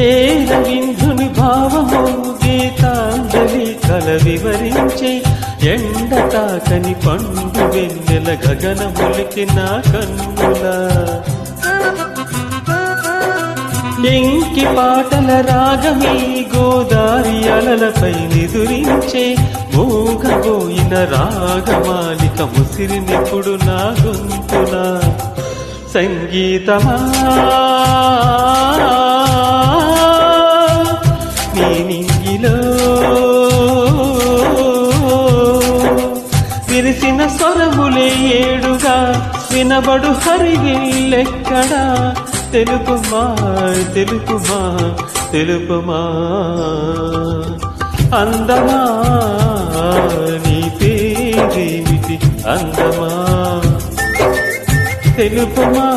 ఏ రవీంద్రుని భావము గీతాంజలి కల వివరించే ఎండ తాకని పండు వెన్నెల గగనములికి నా కన్నులా ఎంకి పాటల రాగమీ గోదారి అలలపై నిదురించే మూగబోయిన రాగమాలిక ముసిరినెప్పుడు నా గొంతున సంగీతమా నీ నింగిలో విరిసిన స్వరములే ఏడుగా వినబడు హరివిల్లెక్కడా తెలుపుమా తెలుపుమా తెలుపుమా అందమా నీ పేరేమిటి అందమా తెలుపుమా